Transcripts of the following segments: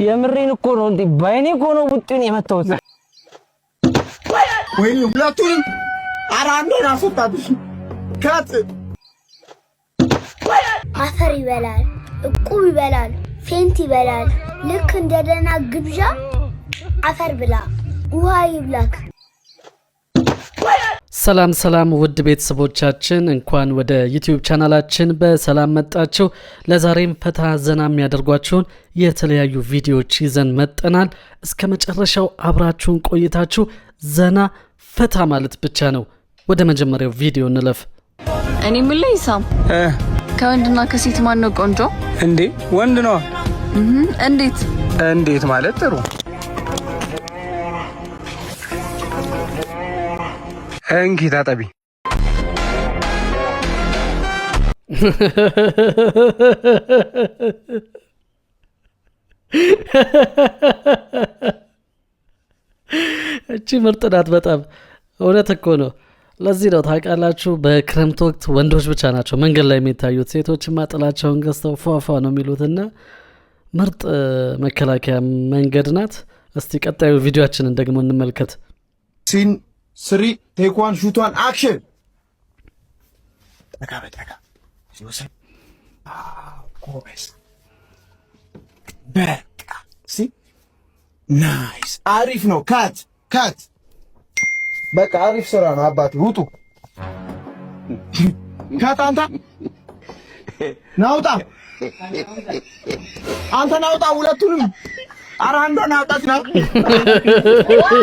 የምሬን እኮ ነው እንዴ ባይኔ እኮ ነው ቡጥን የመታውት ወይኔ ሁለቱንም አራንዶን አስወጣብሽ ካት አፈር ይበላል እቁብ ይበላል ፌንት ይበላል ልክ እንደደና ግብዣ አፈር ብላ ውሃ ይብላክ። ሰላም ሰላም ውድ ቤተሰቦቻችን እንኳን ወደ ዩቲዩብ ቻናላችን በሰላም መጣችሁ። ለዛሬም ፈታ ዘና የሚያደርጓችሁን የተለያዩ ቪዲዮዎች ይዘን መጠናል። እስከ መጨረሻው አብራችሁን ቆይታችሁ ዘና ፈታ ማለት ብቻ ነው። ወደ መጀመሪያው ቪዲዮ እንለፍ። እኔ ምን ላይ ሳም ከወንድና ከሴት ማን ነው ቆንጆ? እንዴ ወንድ ነው። እንዴት ማለት ጥሩ እንኪ ታጠቢ። እቺ ምርጥ ናት በጣም እውነት እኮ ነው። ለዚህ ነው ታውቃላችሁ በክረምት ወቅት ወንዶች ብቻ ናቸው መንገድ ላይ የሚታዩት። ሴቶችማ ጥላቸውን ገዝተው ፏፏ ነው የሚሉትና ምርጥ መከላከያ መንገድ ናት። እስቲ ቀጣዩ ቪዲዮአችንን ደግሞ እንመልከት። ሲን 3 ቴክ 1 ሹት 1 አክሽን። ተጋ ሲወሰን ኮሜስ በቃ ሲ ናይስ አሪፍ ነው። ካት በቃ አሪፍ ስራ ነው አባቴ። ውጡ ካታንታ ናውጣ አንተ ናውጣ ሁለቱንም አራንዶ ናውጣት ነው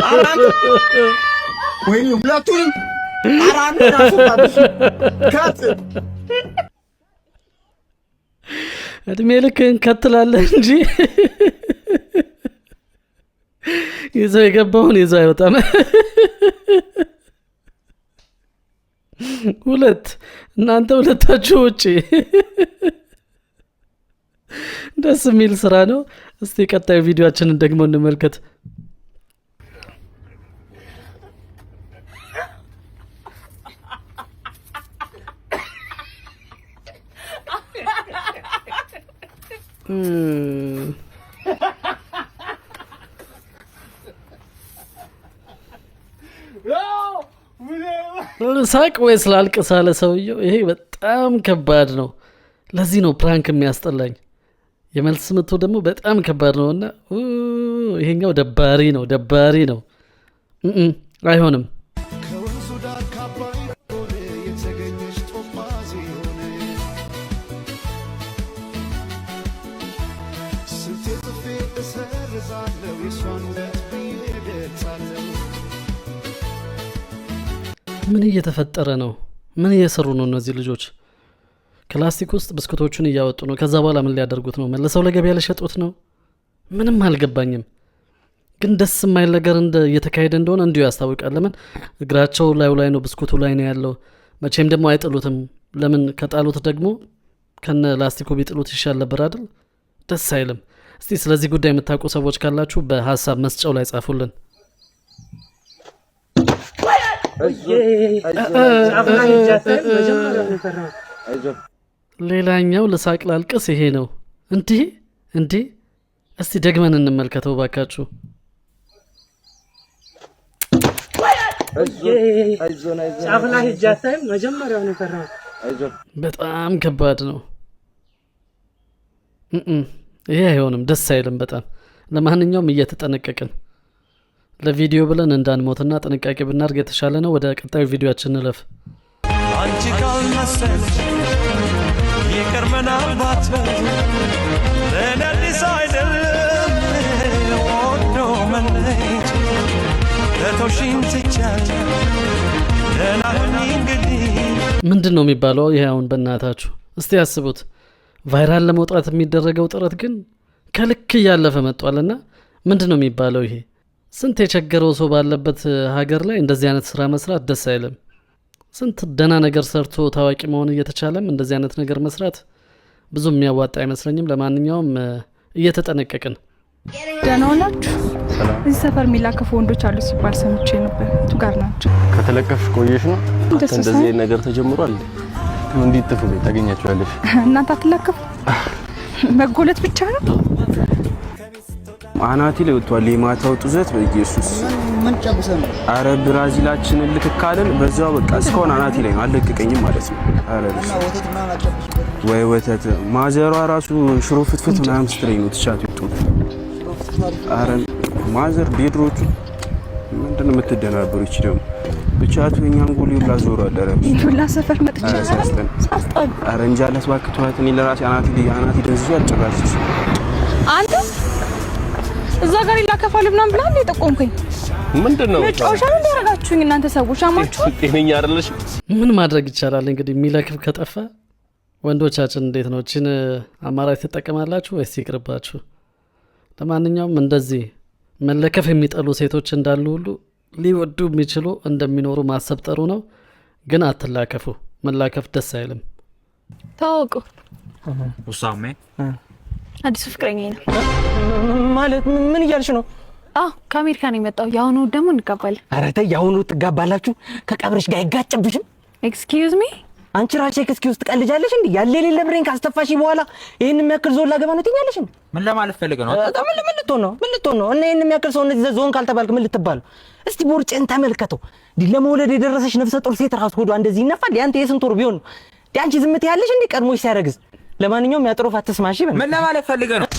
አራንዶ ወይኔ ሁለቱንም አራንዶ ናውጣት ካት እድሜ ልክህን ከትላለህ እንጂ ይዘው የገባውን ይዘው አይወጣም። እናንተ ሁለታችሁ ውጪ። ደስ የሚል ስራ ነው። እስቲ ቀጣዩ ቪዲዮአችንን ደግሞ እንመልከት። ሳቅ ወይስ ላልቅስ አለ ሰውየው። ይሄ በጣም ከባድ ነው። ለዚህ ነው ፕራንክ የሚያስጠላኝ። የመልስ ምቱ ደግሞ በጣም ከባድ ነውና ይሄኛው ደባሪ ነው። አይሆንም። ምን እየተፈጠረ ነው? ምን እየሰሩ ነው እነዚህ ልጆች? ክላስቲክ ውስጥ ብስኩቶቹን እያወጡ ነው። ከዛ በኋላ ምን ሊያደርጉት ነው? መልሰው ለገበያ ሊሸጡት ነው? ምንም አልገባኝም። ግን ደስ የማይል ነገር እየተካሄደ እንደሆነ እንዲሁ ያስታውቃል። ለምን እግራቸው ላይ ነው፣ ብስኩቱ ላይ ነው ያለው። መቼም ደግሞ አይጥሉትም። ለምን ከጣሉት ደግሞ ከነ ላስቲኩ ቢጥሉት ይሻል ነበር አይደል? ደስ አይልም። እስቲ ስለዚህ ጉዳይ የምታውቁ ሰዎች ካላችሁ በሐሳብ መስጫው ላይ ጻፉልን። ሌላኛው ለሳቅ ላልቅስ ይሄ ነው እንዴ እስቲ ደግመን እንመልከተው ባካችሁ። በጣም ከባድ ነው። ይሄ አይሆንም፣ ደስ አይልም በጣም። ለማንኛውም እየተጠነቀቅን ለቪዲዮ ብለን እንዳንሞትና ጥንቃቄ ብናርግ የተሻለ ነው። ወደ ቀጣዩ ቪዲዮአችን እንለፍ። አንቺ ካልመሰለሽ ይቀርመናል ባትበል ለነዲስ አይደለም ወዶ መለየት ለቶሽን ትቻል ለናሁን እንግዲህ ምንድን ነው የሚባለው? ይሄ አሁን በእናታችሁ እስቲ ያስቡት። ቫይራል ለመውጣት የሚደረገው ጥረት ግን ከልክ እያለፈ መጥቷልና ምንድን ነው የሚባለው? ይሄ ስንት የቸገረው ሰው ባለበት ሀገር ላይ እንደዚህ አይነት ስራ መስራት ደስ አይልም። ስንት ደና ነገር ሰርቶ ታዋቂ መሆን እየተቻለም እንደዚህ አይነት ነገር መስራት ብዙ የሚያዋጣ አይመስለኝም። ለማንኛውም እየተጠነቀቅን። ደህና ናችሁ? እዚህ ሰፈር የሚላከፉ ወንዶች አሉ ሲባል ሰምቼ ነበር። እቱ ጋር ናቸው? ከተለከፍሽ ቆየሽ ነው? እንደዚህ ነገር ተጀምሯል። እንዴት ጥፉ ታገኛቸዋለሽ? እናንተ አትለከፉ? መጎለት ብቻ ነው። አናቴ ላይ ወጥቷል የማታው ጡዘት በኢየሱስ ምን ጨብሰን ነው? አረ ብራዚላችንን ልክካለን በዛው በቃ እስካሁን አናቴ ላይ ነው አልለቀቀኝም ማለት ነው። አረ ወይ ወተት ማዘሯ ራሱ ሽሮ ፍትፍት ምናምን ስትለኝ ነው ትቻት ይጡ። አረ ማዘር ቤድሮቹ ምንድነው የምትደናበሩ? እቺ ደግሞ ብቻቱ የኛን ጎል ይብላ ዞር አደረ ይሁላ ሰፈር መጥቼ አረ እንጃለስ ባክቷት እኔ ለራሴ አናቴ ደንዝዞ አጨራችሽ። አንተ እዛ ጋር ይላከፋል ምናምን ብላ እንደ ጠቆምከኝ ምንድነው ጫውሻ ምን ያረጋችሁኝ እናንተ ሰዎች? አማችሁ ጤነኛ አይደለሽ? ምን ማድረግ ይቻላል እንግዲህ የሚለክፍ ከጠፋ ወንዶቻችን እንዴት ነው እቺን አማራጭ ትጠቀማላችሁ ወይስ ይቅርባችሁ? ለማንኛውም እንደዚህ መለከፍ የሚጠሉ ሴቶች እንዳሉ ሁሉ ሊወዱ የሚችሉ እንደሚኖሩ ማሰብ ጥሩ ነው። ግን አትላከፉ። መላከፍ ደስ አይልም። ታውቁ ውሳሜ አዲሱ ፍቅረኛዬ ነው ማለት ምን እያልሽ ነው? ከአሜሪካ ነው የመጣው። ያሁኑ ደግሞ እንጋባለን። ኧረ ተይ ያሁኑ ትጋባላችሁ? ከቀብርሽ ጋር አይጋጭብሽም? ኤክስኪዩዝ ሚ አንቺ ራስሽ ኤክስኪዩዝ ትቀልጃለሽ እንዴ? ያለ የሌለ ብሬን ካስተፋሽ በኋላ ይሄን የሚያክል ዞን ላገባ ነው ትኛለሽ እንዴ? ምን ለማለት ፈልገህ ነው? ምን ልትሆን ነው? እና ይሄን የሚያክል ሰው እንደዚህ ዞን ካልተባልክ ምን ልትባል? እስቲ ቦርጭን ተመልከተው። ለመውለድ የደረሰሽ ነፍሰ ጡር ሴት ራስ ሆዷ እንደዚህ ይነፋል። ያንተ የስንት ወር ቢሆን ነው? አንቺ ዝምት ያለሽ እንዴ ቀድሞሽ ሲያረግዝ? ለማንኛውም ያጥሮፍ አትስማሽ። ምን ለማለት ፈልገህ ነው?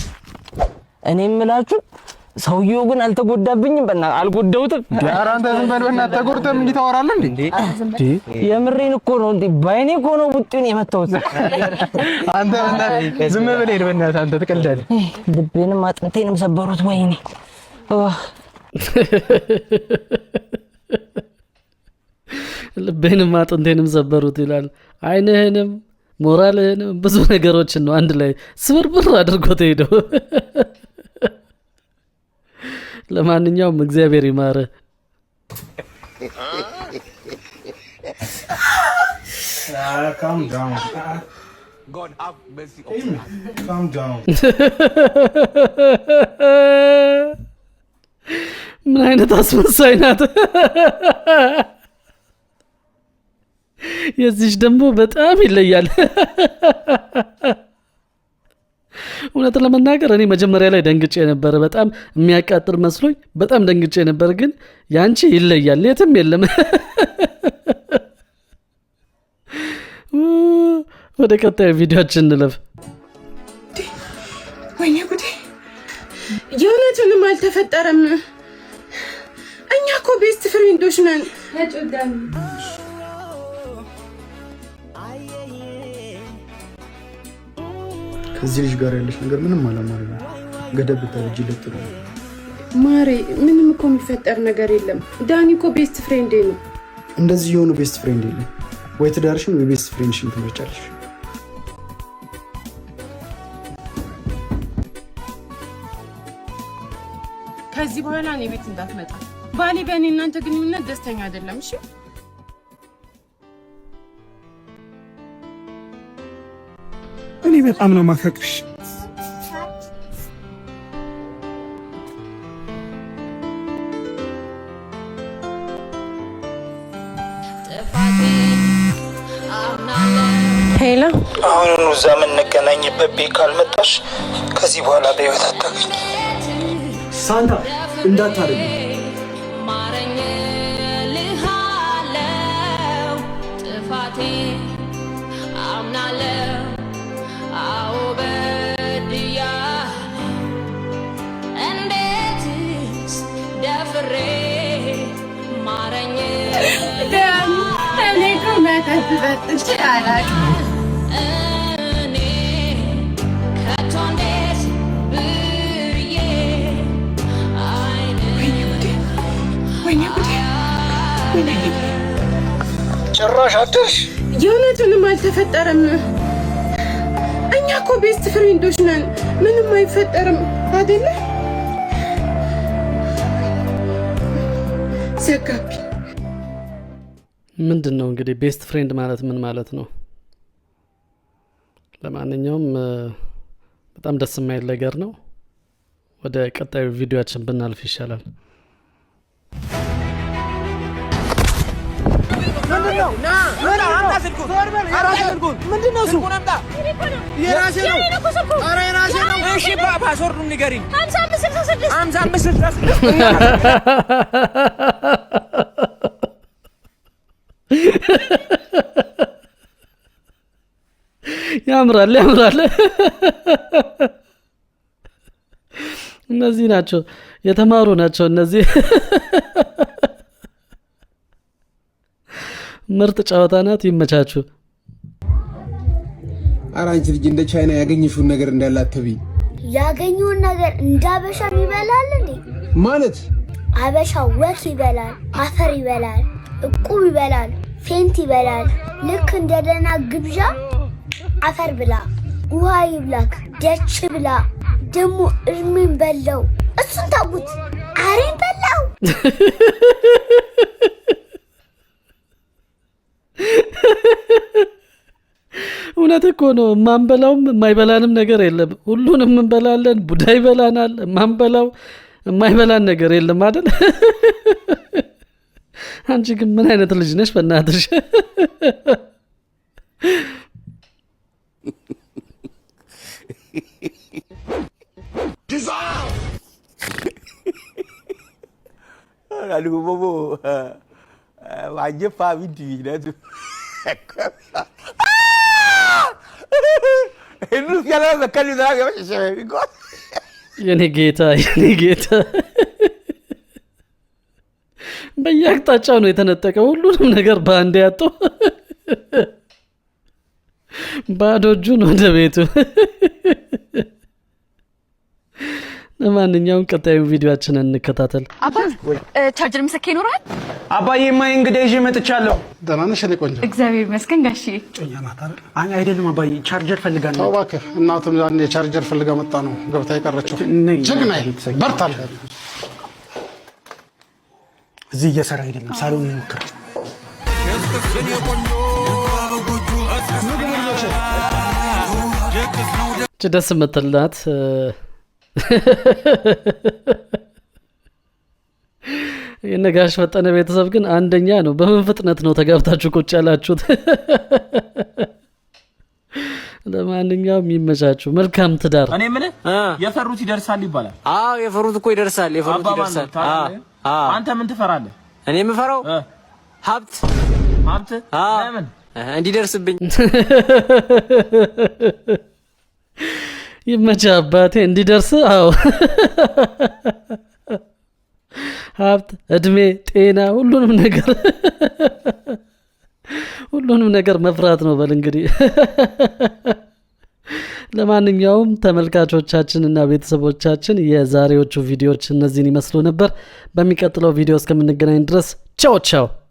እኔ የምላችሁ ሰውዬው ግን አልተጎዳብኝም። አልጎዳውትም። ኧረ አንተ ዝም በል በእናትህ። ተጎድተህም እንዲህ ታወራለህ እንዴ? የምሬን እኮ ነው እንዴ ባይኔ እኮ ነው ቡጢን የመታሁት። አንተ በእናትህ ዝም በል ሄድ በእናትህ። አንተ ትቀልዳለህ። ልቤንም አጥንቴንም ሰበሩት። ወይኔ ልቤንም አጥንቴንም ሰበሩት ይላል። አይንህንም ሞራልህንም ብዙ ነገሮችን ነው አንድ ላይ ስብርብር አድርጎት ሄደው። ለማንኛውም እግዚአብሔር ይማረ። Calm down. God have mercy on you. Calm down. ምን አይነት አስመሳይ ናት! የዚህች ደግሞ በጣም ይለያል። እውነት ለመናገር እኔ መጀመሪያ ላይ ደንግጬ ነበር። በጣም የሚያቃጥል መስሎኝ በጣም ደንግጬ ነበር። ግን ያንቺ ይለያል፣ የትም የለም። ወደ ቀጣዩ ቪዲዮአችን እንለፍ። ወይኔ ጉዴ! የእውነትንም አልተፈጠረም። እኛ እኮ ቤስት ፍሬንዶች ነን። ከዚህ ልጅ ጋር ያለሽ ነገር ምንም አላማረኝም። ገደብ ብታበጅለት ጥሩ ነው። ማሬ ምንም እኮ የሚፈጠር ነገር የለም። ዳኒ እኮ ቤስት ፍሬንዴ ነው። እንደዚህ የሆኑ ቤስት ፍሬንድ የለም። ወይ ትዳርሽን ወይ ቤስት ፍሬንድሽን ትመርጫለሽ። ከዚህ በኋላ እኔ ቤት እንዳትመጣ። ባሌ በእኔ እናንተ ግንኙነት ደስተኛ አይደለም። እሺ እኔ በጣም ነው ማፈቅርሽ። ሄሎ፣ አሁን እዛ የምንገናኝበት ቤት ካልመጣሽ ከዚህ በኋላ በህይወት አታገኝ። ሳንታ እንዳታረግ። ጭራሽ አደርሽ። የእውነቱንም አልተፈጠረም። እኛ እኮ ቤስት ፍሬንዶች ነን። ምንም አይፈጠርም አይደለ? ዘጋቢ ምንድን ነው እንግዲህ ቤስት ፍሬንድ ማለት ምን ማለት ነው? ለማንኛውም በጣም ደስ የማይል ነገር ነው። ወደ ቀጣዩ ቪዲዮአችን ብናልፍ ይሻላል። ምንድነው እሱ? የራሴ ነው። ኧረ የራሴ ነው። እሺ ፓስወርዱን ንገሪኝ። 5566 ያምራል። እነዚህ ናቸው የተማሩ ናቸው እነዚህ። ምርጥ ጨዋታ ናት። ይመቻችሁ። ኧረ አንቺ ልጅ እንደ ቻይና ያገኘሽውን ነገር እንዳላተብኝ። ያገኘውን ነገር እንዳበሻ ይበላል እንዴ? ማለት አበሻ ወክ ይበላል፣ አፈር ይበላል፣ እቁብ ይበላል፣ ፌንት ይበላል። ልክ እንደ ደህና ግብዣ አፈር ብላ፣ ውሃ ይብላክ፣ ደች ብላ፣ ደሞ እርሜን በለው። እሱን ታጉት አሬን በላው። እውነት እኮ ነው። የማንበላውም የማይበላንም ነገር የለም። ሁሉንም እንበላለን። ቡዳ ይበላናል። የማንበላው የማይበላን ነገር የለም አይደል? አንቺ ግን ምን አይነት ልጅ ነሽ በእናትሽ? የኔ ጌታ በየአቅጣጫው ነው የተነጠቀው። ሁሉንም ነገር በአንድ ያጡ ባዶ እጁን ወደ ቤቱ። ለማንኛውም ቀጣዩ ቪዲዮአችንን እንከታተል። አባት ቻርጀር መስከ ይኖራል? አባዬማ እንግዲህ ይዤ መጥቻለሁ። ደህና ነሽ የኔ ቆንጆ? እግዚአብሔር ይመስገን ጋሼ። ጮኛ ናት አይደል? አይ አይደለም አባዬ፣ ቻርጀር ፈልጋለሁ። ተው እባክህ፣ እናቱም ያን የቻርጀር ፈልጋ መጣ ነው ገብታ የቀረችው። ጀግና በርታል። እዚህ እየሰራ አይደለም፣ ሳሎን ነው የሞከረው። ደስ የምትላት የነጋሽ ፈጠነ ቤተሰብ ግን አንደኛ ነው። በምን ፍጥነት ነው ተጋብታችሁ ቁጭ ያላችሁት? ለማንኛውም ይመቻችሁ። መልካም ትዳር። እኔ ምን የፈሩት ይደርሳል ይባላል። አዎ የፈሩት እኮ ይደርሳል። የፈሩት ይደርሳል። አንተ ምን ትፈራለህ? እኔ የምፈራው ሀብት። ለምን እንዲደርስብኝ። ይመቻ አባቴ እንዲደርስ። አዎ ሀብት፣ እድሜ፣ ጤና፣ ሁሉንም ነገር መፍራት ነው በል እንግዲህ። ለማንኛውም ተመልካቾቻችን እና ቤተሰቦቻችን የዛሬዎቹ ቪዲዮዎች እነዚህን ይመስሉ ነበር። በሚቀጥለው ቪዲዮ እስከምንገናኝ ድረስ ቻው ቻው።